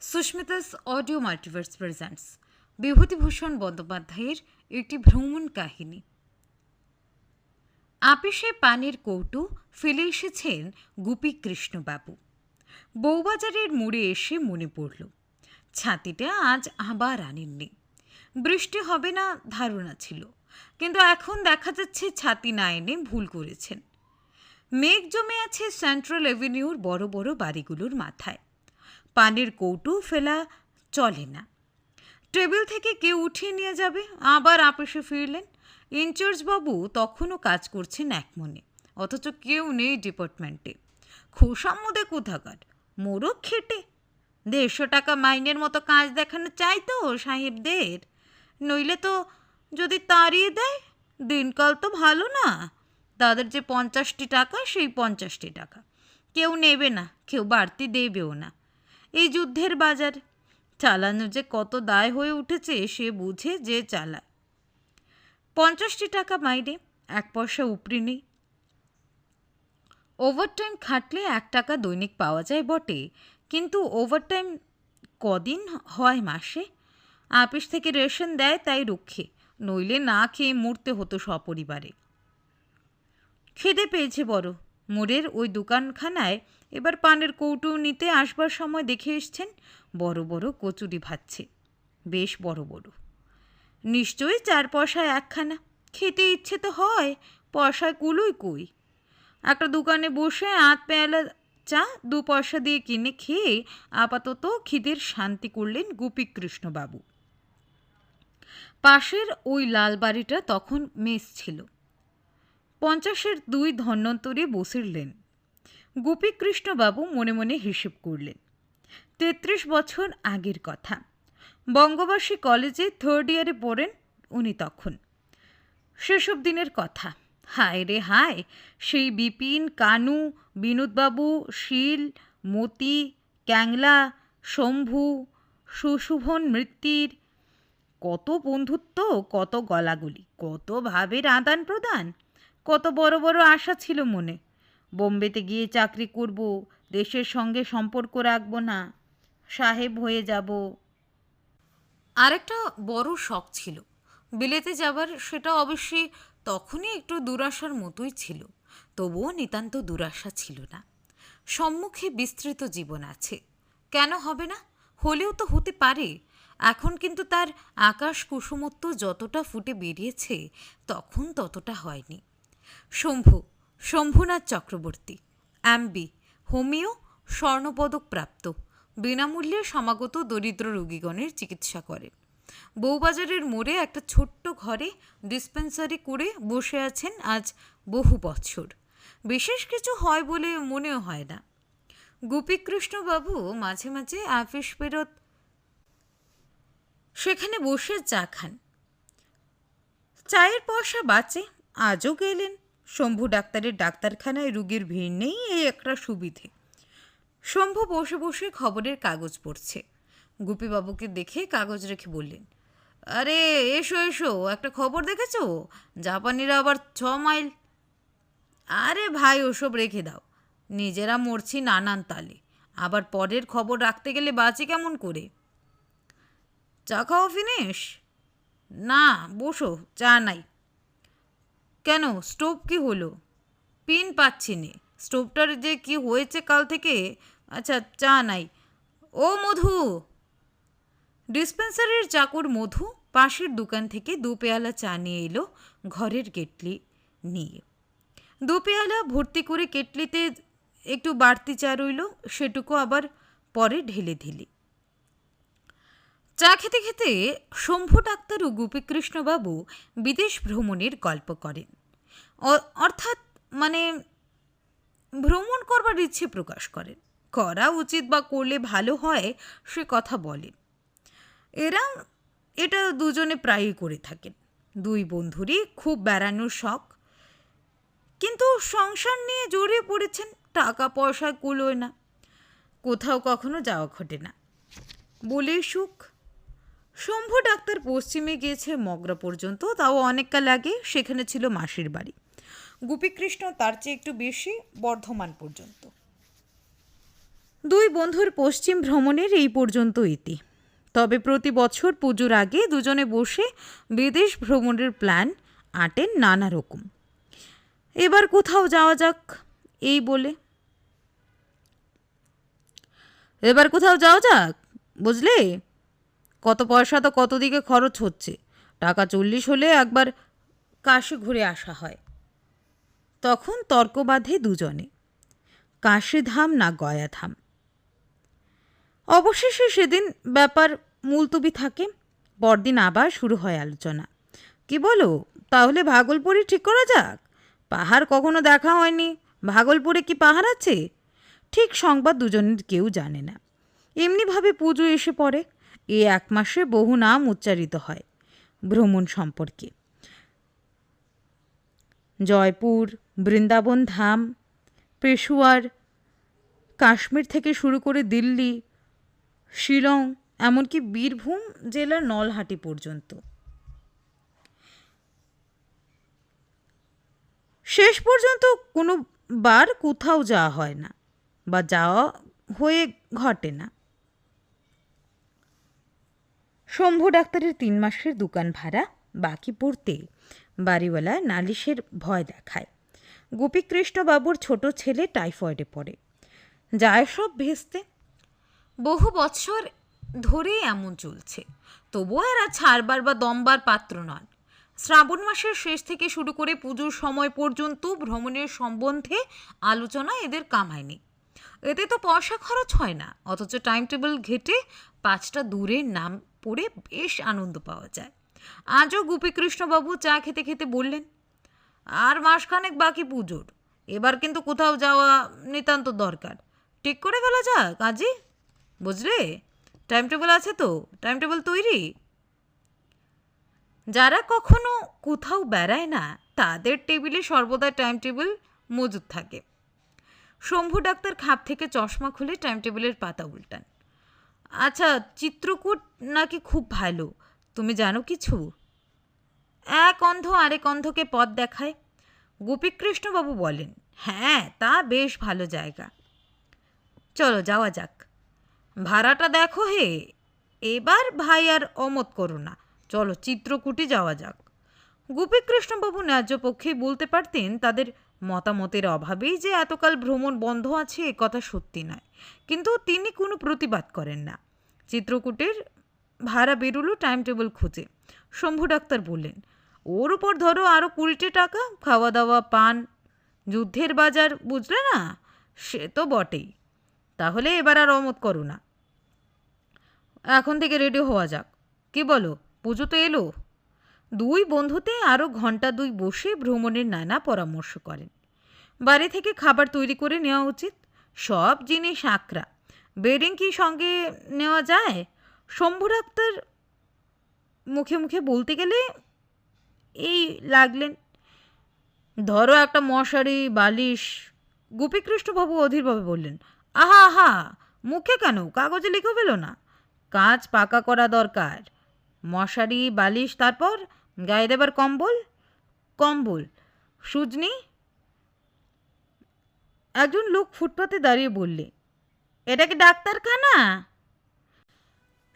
Susmita's audio multiverse presents Bibhutibhushan বন্দ্যোপাধ্যায়ের একটি ভ্রমণ কাহিনী। আপিসে পানের কৌটো ফেলে এসেছেন গোপীকৃষ্ণবাবু। বউবাজারের মোড়ে এসে মনে পড়ল ছাতিটা আজ আবার আনেননি। বৃষ্টি হবে না ধারণা ছিল, কিন্তু এখন দেখা যাচ্ছে ছাতি না এনে ভুল করেছেন। মেঘ জমে আছে সেন্ট্রাল এভিনিউর বড় বড় বাড়িগুলোর মাথায়। পানের কৌটো ফেলা চলে না। টেবিল থেকে কেউ উঠিয়ে নিয়ে যাবে। আবার আপিসে ফিরলেন। ইনচার্জবাবু তখনও কাজ করছেন একমনে, অথচ কেউ নেই ডিপার্টমেন্টে। খোসামুদে কোথাকার, মোরগ খেটে 150 টাকা মাইনের মতো কাজ দেখানো চাইতো সাহেবদের। নইলে তো যদি তাড়িয়ে দেয়, দিনকাল তো ভালো না। তাদের যে 50টি টাকা, সেই 50টি টাকা কেউ নেবে না, কেউ বাড়তি দেবেও না। এই যুদ্ধের বাজার চালানো যে কত দায় হয়ে উঠেছে সে বুঝে যে চালায়। 50টি টাকা মাইনে, 1 পয়সা উপরি নেই। ওভারটাইম খাটলে 1 টাকা দৈনিক পাওয়া যায় বটে, কিন্তু ওভারটাইম কদিন হয় মাসে? আপিস থেকে রেশন দেয় তাই রক্ষে, নইলে না খেয়ে মরতে হতো সপরিবারে। খিদে পেয়েছে বড়। মোড়ের ওই দোকানখানায় এবার পানের কৌটো নিতে আসবার সময় দেখে এসছেন বড় বড় কচুরি ভাজছে, বেশ বড় বড়। নিশ্চয়ই 4 পয়সায় একখানা। খেতে ইচ্ছে তো হয়, পয়সায় কুলোই কই। একটা দোকানে বসে আধ পেয়ালা চা 2 পয়সা দিয়ে কিনে খেয়ে আপাতত খিদের শান্তি করলেন গোপীকৃষ্ণবাবু। পাশের ওই লাল বাড়িটা তখন মেস ছিল। 50-এর 2 ধন্বন্তরী বসিরলেন। গোপীকৃষ্ণবাবু মনে মনে হিসেব করলেন। 33 বছর আগের কথা। বঙ্গবাসী কলেজে 3rd ইয়ারে পড়েন উনি তখন। সেসব দিনের কথা। হায় রে হায়, সেই বিপিন, কানু, বিনোদবাবু, শীল, মতি, ক্যাংলা, শম্ভু, সুশোভন মৃত্তির কত বন্ধুত্ব, কত গলাগলি, কত ভাবের আদান প্রদান, কত বড় বড় আশা ছিল মনে। বোম্বেতে গিয়ে চাকরি করব, দেশের সঙ্গে সম্পর্ক রাখব না, সাহেব হয়ে যাব। আরেকটা বড় শখ ছিল বিলেতে যাবার। সেটা অবশ্যই তখনই একটু দুরাশার মতোই ছিল, তবুও নিতান্ত দুরাশা ছিল না। সম্মুখে বিস্তৃত জীবন আছে, কেন হবে না? হলেও তো হতে পারে। এখন কিন্তু তার আকাশ কুসুমত্ব যতটা ফুটে বেরিয়েছে, তখন ততটা হয়নি। শম্ভুনাথ চক্রবর্তী, এমবি, হোমিও, স্বর্ণপদক প্রাপ্ত, বিনামূল্যে সমাগত দরিদ্র রোগীগণের চিকিৎসা করেন। বউবাজারের মোড়ে একটা ছোট্ট ঘরে ডিসপেন্সারি করে বসে আছেন আজ বহু বছর। বিশেষ কিছু হয় বলে মনেও হয় না। গোপীকৃষ্ণবাবু মাঝে মাঝে আপিস ফেরত সেখানে বসে চা খান। চায়ের পয়সা বাঁচে। আজও গেলেন। শম্ভু ডাক্তারের ডাক্তারখানায় রুগীর ভিড় নেই, এই একটা সুবিধে। শম্ভু বসে বসে খবরের কাগজ পড়ছে। গোপীবাবুকে দেখে কাগজ রেখে বললেন, আরে এসো এসো, একটা খবর দেখেছো? জাপানিরা আবার 6 মাইল। আরে ভাই, ওসব রেখে দাও। নিজেরা মরছি নানান তালে, আবার পরের খবর রাখতে গেলে বাঁচি কেমন করে? চা খাওয়া ফিনিশ? না, বসো, চা নাই। কেন, স্টোভ কি হলো? পিন পাচ্ছি নে। স্টোভটার যে কি হয়েছে কাল থেকে। আচ্ছা, চা নাই। ও মধু! ডিসপেন্সারির চাকর মধু পাশের দোকান থেকে 2 পেয়ালা চা নিয়ে এলো ঘরের কেটলি নিয়ে। 2 পেয়ালা ভর্তি করে কেটলিতে একটু বাড়তি চা রইল, সেটুকু আবার পরে ঢেলে ঢেলে। চা খেতে খেতে শম্ভু ডাক্তার ও গোপীকৃষ্ণবাবু বিদেশ ভ্রমণের গল্প করেন। অর্থাৎ মানে ভ্রমণ করবার ইচ্ছে প্রকাশ করেন। করা উচিত বা করলে ভালো হয় সে কথা বলেন। এটা দুজনে প্রায়ই করে থাকেন। 2 বন্ধুরই খুব বেড়ানোর শখ, কিন্তু সংসার নিয়ে জড়িয়ে পড়েছেন। টাকা পয়সা কুলোয় না, কোথাও কখনো যাওয়া ঘটে না বলেই সুখ। শম্ভু ডাক্তার পশ্চিমে গিয়েছে মগরা পর্যন্ত, তাও অনেকটা লাগে। সেখানে ছিল মাসির বাড়ি। গোপীকৃষ্ণ তার চেয়ে একটু বেশি, বর্ধমান পর্যন্ত। দুই বন্ধুর পশ্চিম ভ্রমণের এই পর্যন্ত ইতি। তবে প্রতি বছর পুজোর আগে দুজনে বসে বিদেশ ভ্রমণের প্ল্যান আঁটেন নানা রকম। এবার কোথাও যাওয়া যাক এই বলে। এবার কোথাও যাওয়া যাক, বুঝলে? কত পয়সা তো কত দিকে খরচ হচ্ছে। টাকা 40 হলে একবার কাশি ঘুরে আসা হয়। তখন তর্ক বাঁধে দুজনে, কাশীধাম না গয়াধাম। অবশেষে সেদিন ব্যাপার মুলতবি থাকে। পরদিন আবার শুরু হয় আলোচনা। কি বলো, তাহলে ভাগলপুরে ঠিক করা যাক? পাহাড় কখনো দেখা হয়নি, ভাগলপুরে কি পাহাড় আছে? ঠিক সংবাদ দুজনের কেউ জানে না। এমনিভাবে পুজো এসে পড়ে। এই 1 মাসে বহু নাম উচ্চারিত হয় ভ্রমণ সম্পর্কে। জয়পুর, বৃন্দাবন ধাম, পেশোয়ার, কাশ্মীর থেকে শুরু করে দিল্লি, শিলং, এমনকি বীরভূম জেলার নলহাটি পর্যন্ত। শেষ পর্যন্ত কোনো বার কোথাও যাওয়া হয় না, বা যাওয়া হয়ে ঘটে না। শম্ভু ডাক্তারের 3 মাসের দোকান ভাড়া বাকি পড়তে বাড়িওয়ালা নালিশের ভয় দেখায়। গোপীকৃষ্ণবাবুর ছোট ছেলে টাইফয়েডে পড়ে, যায় সব ভেস্তে। বহু বৎসর ধরেই এমন চলছে, তবুও এরা ছাড়বার বা দমবার পাত্র নন। শ্রাবণ মাসের শেষ থেকে শুরু করে পুজোর সময় পর্যন্ত ভ্রমণের সম্বন্ধে আলোচনা এদের কামায়নি। এতে তো পয়সা খরচ হয় না, অথচ টাইম টেবিল ঘেটে 5টা দূরের নাম পড়ে বেশ আনন্দ পাওয়া যায়। আজও গোপীকৃষ্ণবাবু চা খেতে খেতে বললেন, আর মাসখানেক বাকি পুজোর, এবার কিন্তু কোথাও যাওয়া নিতান্ত দরকার। ঠিক করে ফেলা যাক আজই, বুঝলে? টাইম টেবিল আছে তো? টাইম টেবিল তৈরি? যারা কখনো কোথাও বেড়ায় না তাদের টেবিলে সর্বদা টাইম টেবিল মজুদ থাকে। শম্ভু ডাক্তার খাপ থেকে চশমা খুলে টাইম টেবিলের পাতা উল্টান। আচ্ছা, চিত্রকূট নাকি খুব ভালো, তুমি জানো কিছু? এক অন্ধ আরেক অন্ধকে পথ দেখায়। গোপীকৃষ্ণবাবু বলেন, হ্যাঁ, তা বেশ ভালো জায়গা। চলো যাওয়া যাক। ভাড়াটা দেখো হে, এবার ভাই আর অমত করো না। চলো চিত্রকূটে যাওয়া যাক। গোপীকৃষ্ণবাবু ন্যায্য পক্ষেই বলতে পারতেন তাদের মতামতের অভাবেই যে এতকাল ভ্রমণ বন্ধ আছে এ কথা সত্যি নয়, কিন্তু তিনি কোনো প্রতিবাদ করেন না। চিত্রকূটের ভাড়া বেরোলো টাইম টেবিল খুঁজে। শম্ভু ডাক্তার বললেন, ওর উপর ধরো আরও 20 টাকা, খাওয়া দাওয়া, পান, যুদ্ধের বাজার, বুঝলে না? সে তো বটেই। তাহলে এবার আর অমত করো না, এখন থেকে রেডি হওয়া যাক। কি বলো, পুজো তো এলো। দুই বন্ধুতে আরও ঘন্টা 2 বসে ভ্রমণের নানা পরামর্শ করেন। বাড়ি থেকে খাবার তৈরি করে নেওয়া উচিত, সব জিনিস আঁকড়া। বেডিং কি সঙ্গে নেওয়া যায়? শম্ভু ডাক্তার মুখে মুখে বলতে গেলে এই লাগলেন, ধরো একটা মশারি, বালিশ। গোপীকৃষ্ণবাবু অধীরভাবে বললেন, আহা আহা, মুখে কেন, কাগজে লিখে ফেলো না। কাজ পাকা করা দরকার। মশারি, বালিশ, তারপর গায়ে দেবার কম্বল। কম্বল, সুজনি। একজন লোক ফুটপাতে দাঁড়িয়ে বললে, এটা কি ডাক্তারখানা?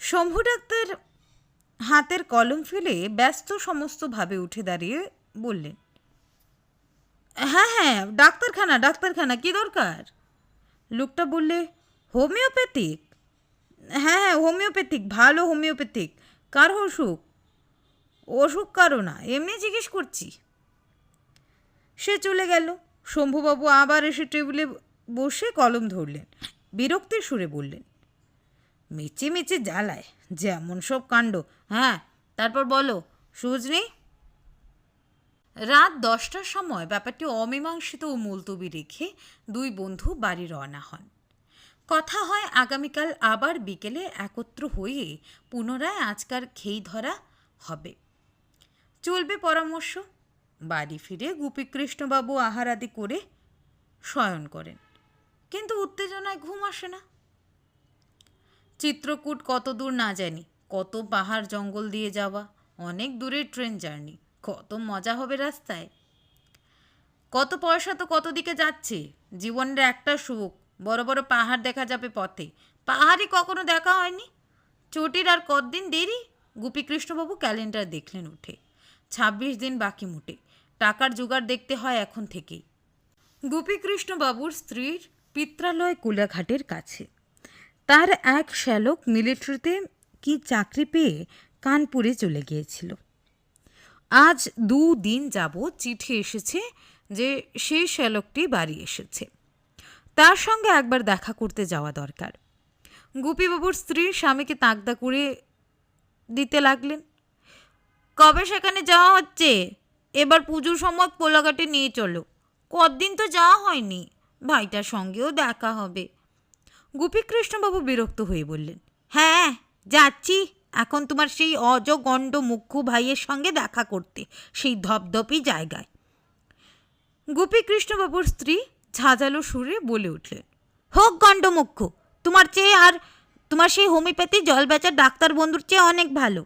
শম্ভু ডাক্তার হাতের কলম ফেলে ব্যস্ত সমস্তভাবে উঠে দাঁড়িয়ে বললেন, হ্যাঁ হ্যাঁ, ডাক্তারখানা, ডাক্তারখানা, কি দরকার? লোকটা বললে, হোমিওপ্যাথিক। হ্যাঁ হ্যাঁ, হোমিওপ্যাথিক, ভালো হোমিওপ্যাথিক। কার অসুখ? অসুখ কারো না, এমনি জিজ্ঞেস করছি। সে চলে গেল। শম্ভুবাবু আবার এসে টেবিলে বসে কলম ধরলেন। বিরক্তির সুরে বললেন, মিচি মিচি জ্বালায় যেমন সব কাণ্ড। হ্যাঁ, তারপর বলো সুজনি। রাত 10টার সময় ব্যাপারটি অমীমাংসিত ও মুলতবি রেখে দুই বন্ধু বাড়ি রওনা হন। কথা হয় আগামীকাল আবার বিকেলে একত্র হয়ে পুনরায় আজকার খেই ধরা হবে। চলবে পরামর্শ। বাড়ি ফিরে গোপীকৃষ্ণবাবু আহার আদি করে শয়ন করেন, কিন্তু উত্তেজনায় ঘুম আসে না। চিত্রকূট কত দূর না জানি, কত পাহাড় জঙ্গল দিয়ে যাওয়া, অনেক দূরের ট্রেন জার্নি, কত মজা হবে রাস্তায়। কত পয়সা তো কত দিকে যাচ্ছে, জীবনের একটা সুখ বড় বড় পাহাড় দেখা যাবে পথে। পাহাড়ই কখনো দেখা হয়নি। চটির আর কতদিন দেরি? গোপীকৃষ্ণবাবু ক্যালেন্ডার দেখলেন উঠে। ২৬ দিন বাকি মোটে। টাকার জোগাড় দেখতে হয় এখন থেকেই। গোপীকৃষ্ণবাবুর স্ত্রীর পিত্রালয় কোলাঘাটের কাছে। তার এক শ্যালক মিলিটারিতে কি চাকরি পেয়ে কানপুরে চলে গিয়েছিল। আজ ২ দিন যাবৎ চিঠি এসেছে যে সেই শ্যালকটি বাড়ি এসেছে। তার সঙ্গে একবার দেখা করতে যাওয়া দরকার। গোপীবাবুর স্ত্রী স্বামীকে তাগদা করে দিতে লাগলেন। কবে সেখানে যাওয়া হচ্ছে? এবার পুজোর সময় কোলাঘাটে নিয়ে চলো। কতদিন তো যাওয়া হয়নি, ভাইটার সঙ্গেও দেখা হবে। গোপীকৃষ্ণবাবু বিরক্ত হয়ে বললেন, হ্যাঁ যাচ্ছি এখন তোমার সেই অজগণ্ড মুখ্য ভাইয়ের সঙ্গে দেখা করতে, সেই ধপধপি জায়গায়। গোপীকৃষ্ণবাবুর স্ত্রী ঝাঁঝালো সুরে বলে উঠলেন, হোক গণ্ডমুখ্য, তোমার চেয়ে আর তোমার সেই হোমিওপ্যাথি জল বেচার ডাক্তার বন্ধুর চেয়ে অনেক ভালো।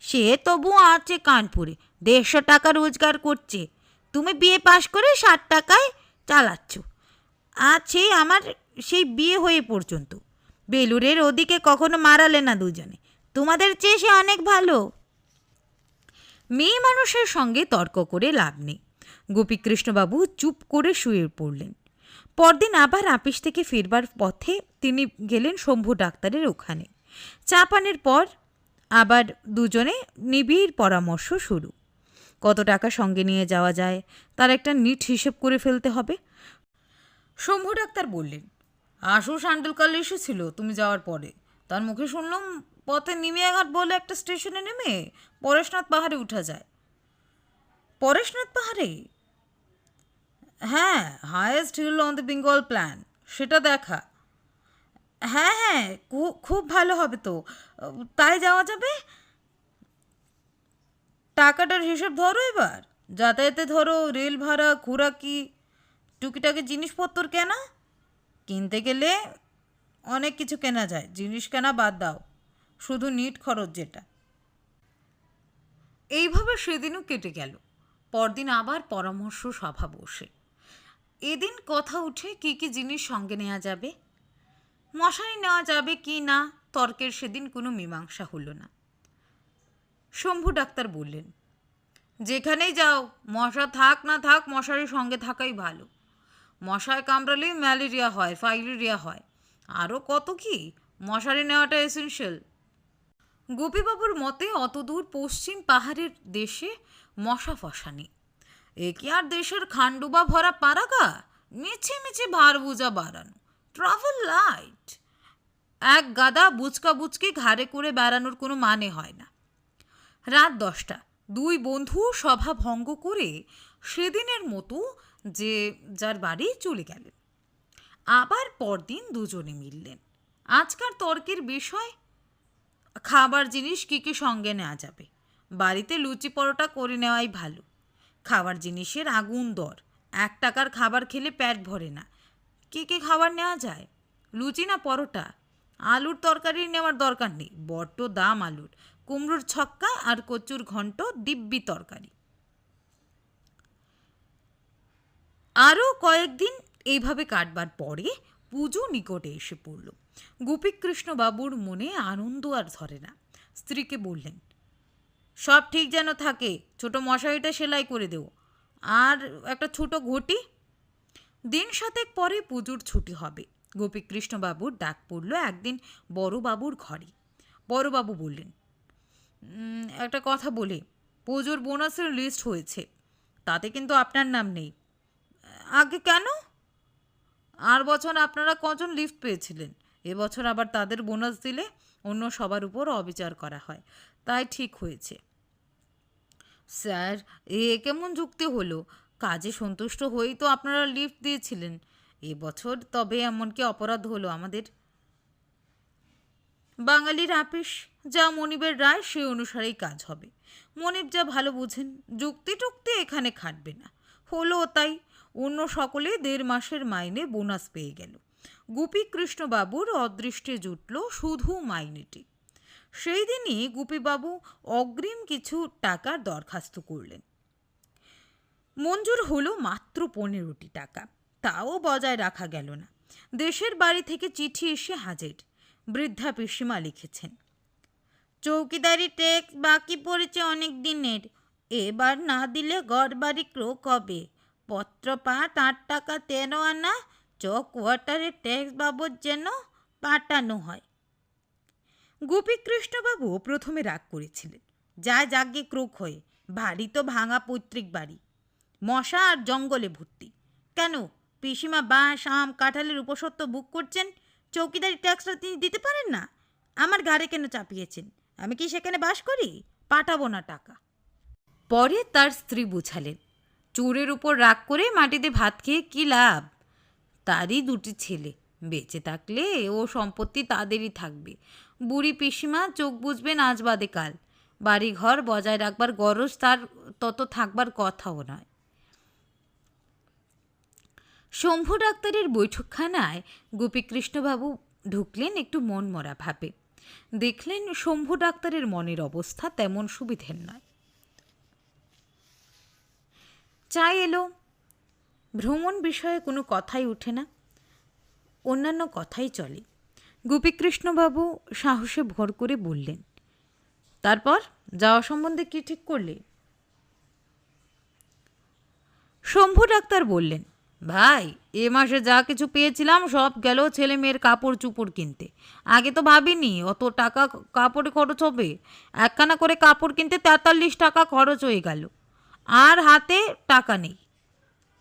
সে তবু আছে কানপুরে, ১৫০ টাকা রোজগার করছে। তুমি বিয়ে পাশ করে ৬০ টাকায় চালাচ্ছ। আছে আমার সেই বিয়ে হয়ে পর্যন্ত। বেলুরের ওদিকে কখনো মারালে না দুজনে। তোমাদের চেয়ে সে অনেক ভালো। মেয়ে মানুষের সঙ্গে তর্ক করে লাভ নেই। গোপীকৃষ্ণবাবু চুপ করে শুয়ে পড়লেন। পরদিন আবার আপিস থেকে ফিরবার পথে তিনি গেলেন শম্ভু ডাক্তারের ওখানে। চা পানের পর আবার দুজনে নিবিড় পরামর্শ শুরু। কত টাকা সঙ্গে নিয়ে যাওয়া যায় তার একটা নিট হিসেব করে ফেলতে হবে। শম্ভু ডাক্তার বললেন, আশু সান্ডেলকাল এসেছিল তুমি যাওয়ার পরে। তার মুখে শুনলাম পথে নিমিয়াঘাট বলে একটা স্টেশনে নেমে পরেশনাথ পাহাড়ে উঠা যায়। পরেশনাথ পাহাড়ে? হ্যাঁ, highest hill on the Bengal plain, সেটা দেখা। হ্যাঁ হ্যাঁ, খুব ভালো হবে তো, তাই যাওয়া যাবে। টাকাটার হিসেব ধরো এবার। যাতায়াতে ধরো রেল ভাড়া, খোরাকি, টুকিটাকি জিনিসপত্র কেনা। কিনতে গেলে অনেক কিছু কেনা যায়, জিনিস কেনা বাদ দাও, শুধু নিট খরচ যেটা। এইভাবে সেদিনও কেটে গেল। পরদিন আবার পরামর্শ সভা বসে। এদিন কথা উঠে কি কি জিনিস সঙ্গে নেওয়া যাবে। মশারি নেওয়া যাবে কি না তর্কের সেদিন কোনো মীমাংসা হলো না। শম্ভু ডাক্তার বললেন, যেখানেই যাও মশা থাক না থাক মশারির সঙ্গে থাকাই ভালো। মশায় কামড়ালেই ম্যালেরিয়া হয়, ফাইলেরিয়া হয়, আরও কত কি। মশারি নেওয়াটা এসেনশিয়াল। গোপীবাবুর মতে অতদূর পশ্চিম পাহাড়ের দেশে মশা ফসা নেই। এ কি আর দেশের খান্ডুবা ভরা পারাগা? মিছে মিছে ভার বোঝা বাড়ানো, ট্রাভেল লাইট। এক গাদা বুচকা বুচকি ঘাড়ে করে বেড়ানোর কোনো মানে হয় না। রাত ১০টা। দুই বন্ধু সভা ভঙ্গ করে সেদিনের মতো যে যার বাড়ি চলে গেলেন। আবার পরদিন দুজনে মিললেন। আজকার তর্কের বিষয় খাবার জিনিস কী কী সঙ্গে নেওয়া যাবে। বাড়িতে লুচি পরোটা করে নেওয়াই ভালো। খাবার জিনিসের আগুন দর, ১ টাকার খাবার খেলে পেট ভরে না। কী কী খাবার নেওয়া যায়? লুচি না পরোটা? আলুর তরকারি নেওয়ার দরকার নেই, বড্ড দাম আলুর। কুমড়োর ছক্কা আর কচুর ঘন্ট দিব্যি তরকারি। আরও কয়েকদিন এইভাবে কাটবার পরে পুজো নিকটে এসে পড়ল। গোপীকৃষ্ণবাবুর মনে আনন্দ আর ধরে না। স্ত্রীকে বললেন, সব ঠিক যেন থাকে, ছোট মশারিটা সেলাই করে দেও, আর একটা ছোট ঘটি। দিন ৭ পরে পুজোর ছুটি হবে। গোপীকৃষ্ণবাবুর ডাক পড়ল একদিন বড়বাবুর ঘরে। বড়বাবু বললেন, একটা কথা বলে, পুজোর বোনাসের লিস্ট হয়েছে, তাতে কিন্তু আপনার নাম নেই। আগে কেন? আর বছর আপনারা কজন লিফট পেয়েছিলেন, এবছর আবার তাদের বোনাস দিলে অন্য সবার উপর অবিচার করা হয়, তাই ঠিক হয়েছে। স্যার, এ কেমন যুক্তি হলো? কাজে সন্তুষ্ট হয়েই তো আপনারা লিফট দিয়েছিলেন। এবছর তবে এমন কি অপরাধ হলো আমাদের? বাঙালির আপিস, যা মনিবের রায় সে অনুসারেই কাজ হবে। মনিব যা ভালো বুঝেন, যুক্তি টুক্তি এখানে খাটবে না। হলো তাই। অন্য সকলে ১.৫ মাসের মাইনে বোনাস পেয়ে গেল। গোপীকৃষ্ণবাবুর অদৃষ্টে জুটল শুধু মাইনেটি। সেই দিনই গোপীবাবু অগ্রিম কিছু টাকার দরখাস্ত করলেন। মঞ্জুর হলো মাত্র ১৫টি টাকা, তাও বজায় রাখা গেল না। দেশের বাড়ি থেকে চিঠি এসে হাজির। বৃদ্ধা পিসিমা লিখেছেন, চৌকিদারি ট্যাক্স বাকি পড়েছে অনেক দিনের, এবার না দিলে ঘরবাড়ি ক্রোক হবে। পত্র পাঠ 8 টাকা 13 আনা, কোয়ার্টারের ট্যাক্স বাবদ যেন পাঠানো হয়। গোপীকৃষ্ণবাবু প্রথমে রাগ করেছিলেন, যা যাগে ক্রোক হয়ে, বাড়ি তো ভাঙা পৈতৃক বাড়ি, মশা আর জঙ্গলে ভর্তি। কেন পিসিমা বাঁশ আম কাঁঠালের উপসত্ত্ব বুক করছেন, চৌকিদারি ট্যাক্সটা তিনি দিতে পারেন না? আমার ঘাড়ে কেন চাপিয়েছেন? আমি কি সেখানে বাস করি? পাঠাবো না টাকা। পরে তার স্ত্রী বুঝালেন, চোরের উপর রাগ করে মাটিতে ভাত খেয়ে কী লাভ? তারই 2টি ছেলে, বেঁচে থাকলে ও সম্পত্তি তাদেরই থাকবে। বুড়ি পিসিমা চোখ বুঝবেন আজ বাদে কাল, বাড়ি ঘর বজায় রাখবার গরজ তার তত থাকবার কথাও নয়। শম্ভু ডাক্তারের বৈঠকখানায় গোপীকৃষ্ণবাবু ঢুকলেন একটু মন মরা ভাবে। দেখলেন শম্ভু ডাক্তারের মনের অবস্থা তেমন সুবিধের নয়। চা এলো। ভ্রমণ বিষয়ে কোনো কথাই ওঠে না, অন্যান্য কথাই চলে। গোপীকৃষ্ণবাবু সাহসে ভর করে বললেন, তারপর যাওয়া সম্বন্ধে কি ঠিক করলে? শম্ভু ডাক্তার বললেন, ভাই, এ মাসে যা কিছু পেয়েছিলাম সব গেল ছেলে মেয়ের কাপড় চুপড় কিনতে। আগে তো ভাবিনি অত টাকা কাপড়ে খরচ হবে। একখানা করে কাপড় কিনতে 43 টাকা খরচ হয়ে গেল, আর হাতে টাকা নেই।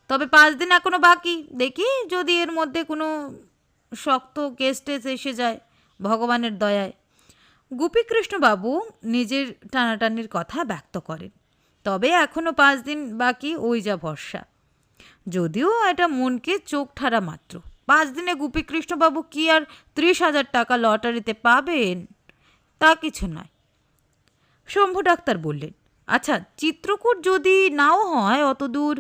তবে 5 দিন এখনো বাকি, দেখি যদি এর মধ্যে কোনো শক্ত কেস টেস এসে যায়, ভগবানের দয়ায়। গোপীকৃষ্ণবাবু নিজের টানাটানির কথা ব্যক্ত করেন, তবে এখনও 5 দিন বাকি, ওই যা ভরসা। যদিও এটা মনকে চোখ ঠাড়া মাত্র। 5 দিনে গোপীকৃষ্ণবাবু কি আর 30,000 টাকা লটারিতে পাবেন? তা কিছু নয়। শম্ভু ডাক্তার বললেন, আচ্ছা, চিত্রকূট যদি নাও হয় অত দূর,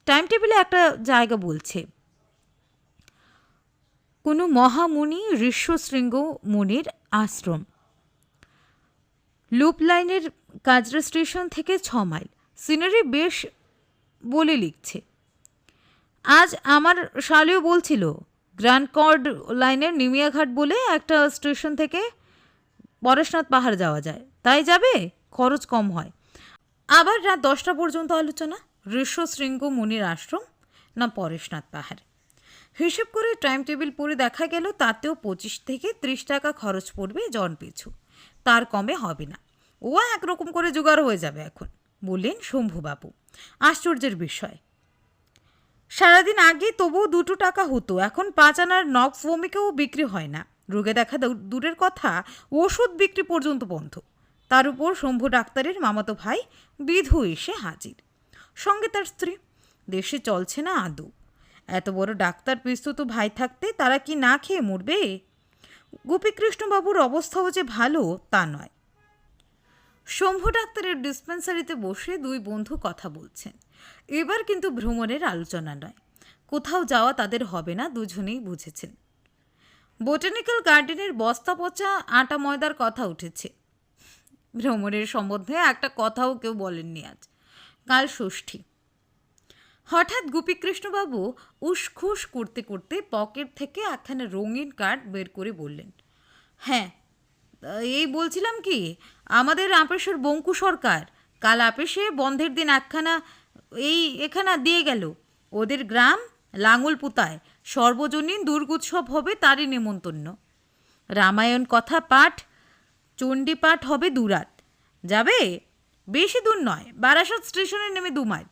টাইম টেবিলে একটা জায়গা বলছে, কোনো মহামুনি ঋষ্যশৃঙ্গ মুনির আশ্রম, লুপ লাইনের কাজরা স্টেশন থেকে 6 মাইল, সিনারি বেশ বলে লিখছে। আজ আমার শালেও বলছিল, গ্র্যান্ড কর্ড লাইনের নিমিয়াঘাট বলে একটা স্টেশন থেকে পরেশনাথ পাহাড় যাওয়া যায়, তাই যাবে, খরচ কম হয়। আবার রাত 10টা পর্যন্ত আলোচনা, ঋষ্যশৃঙ্গ মুনির আশ্রম না পরেশনাথ পাহাড়। হিসেব করে টাইম টেবিল পড়ে দেখা গেল তাতেও 25 থেকে 30 টাকা খরচ পড়বে জন পিছু, তার কমে হবে না। ও একরকম করে জোগাড় হয়ে যাবে এখন, বললেন শম্ভুবাবু। আশ্চর্যের বিষয়, সারাদিন আগে তবুও 2 টাকা হতো, এখন 5 আনার নক্স ভূমিকেও বিক্রি হয় না। রোগে দেখা দূরের কথা, ওষুধ বিক্রি পর্যন্ত বন্ধ। তার উপর শম্ভু ডাক্তারের মামাতো ভাই বিধু এসে হাজির, সঙ্গে তার স্ত্রী। দেশে চলছে না আদৌ। এত বড় ডাক্তার পিস্তুত ভাই থাকতে তারা কি না খেয়ে মরবে? গোপীকৃষ্ণবাবুর অবস্থাও যে ভালো তা নয়। শম্ভু ডাক্তারের ডিসপেন্সারিতে বসে 2 বন্ধু কথা বলছেন। এবার কিন্তু ভ্রমণের আলোচনা নয়, কোথাও যাওয়া তাদের হবে না, দুজনেই বুঝেছেন। বোটানিক্যাল গার্ডেনের বস্তা পচা আটা ময়দার কথা উঠেছে। ভ্রমণের সম্বন্ধে একটা কথাও কেউ বলেননি আজ। কাল ষষ্ঠী। হঠাৎ গোপীকৃষ্ণবাবু উসখুস করতে করতে পকেট থেকে একখানা রঙিন কার্ড বের করে বললেন, হ্যাঁ, এই বলছিলাম কি, আমাদের আপিসের বঙ্কু সরকার কাল আপিসে বন্ধের দিন এখানা দিয়ে গেল। ওদের গ্রাম লাঙলপুতায় সর্বজনীন দুর্গোৎসব হবে, তারই নেমন্তন্ন। রামায়ণ কথা পাঠ, চণ্ডী পাঠ হবে 2 রাত। যাবে? বেশি দূর নয়, বারাসাত স্টেশনে নেমে 2 মাইল।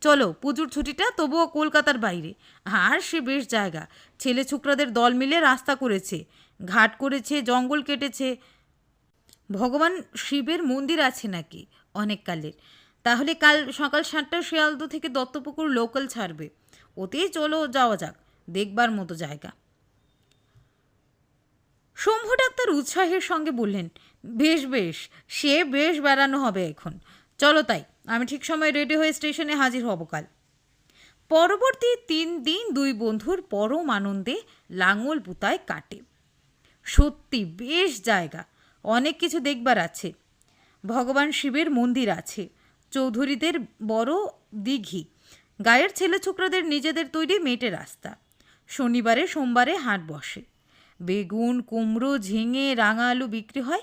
চলো, পুজোর ছুটিটা তবুও কলকাতার বাইরে, আর সে বেশ জায়গা। ছেলে ছোকরাদের দল মিলে রাস্তা করেছে, ঘাট করেছে, জঙ্গল কেটেছে। ভগবান শিবের মন্দির আছে নাকি অনেক কালের। তাহলে কাল সকাল 7টায় শিয়ালদহ থেকে দত্তপুকুর লোকাল ছাড়বে, ওতেই চলো যাওয়া যাক, দেখবার মতো জায়গা। শম্ভু ডাক্তার উৎসাহের সঙ্গে বললেন, বেশ বেশ, সে বেশ বেড়ানো হবে এখন। চলো তাই, আমি ঠিক সময় রেডি হয়ে স্টেশনে হাজির হব কাল। পরবর্তী 3 দিন 2 বন্ধুর পরম আনন্দে লাঙলপুতায় কাটে। সত্যি বেশ জায়গা, অনেক কিছু দেখবার আছে। ভগবান শিবের মন্দির আছে, চৌধুরীদের বড় দিঘি, গায়ের ছেলে ছোকরাদের নিজেদের তৈরি মেটে রাস্তা, শনিবারে সোমবারে হাট বসে। বেগুন, কুমড়ো, ঝিঙে, রাঙা আলু বিক্রি হয়।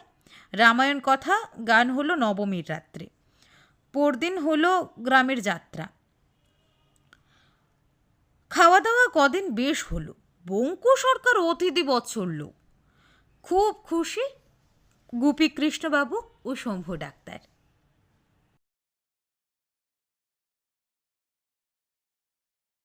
রামায়ণ কথা গান হলো নবমীর রাত্রে। পরদিন হলো গ্রামের যাত্রা। খাওয়া দাওয়া কদিন বেশ হলো। বঙ্কু সরকার অতিথি বৎসল লোক। খুব খুশি গোপীকৃষ্ণবাবু ও শম্ভু ডাক্তার।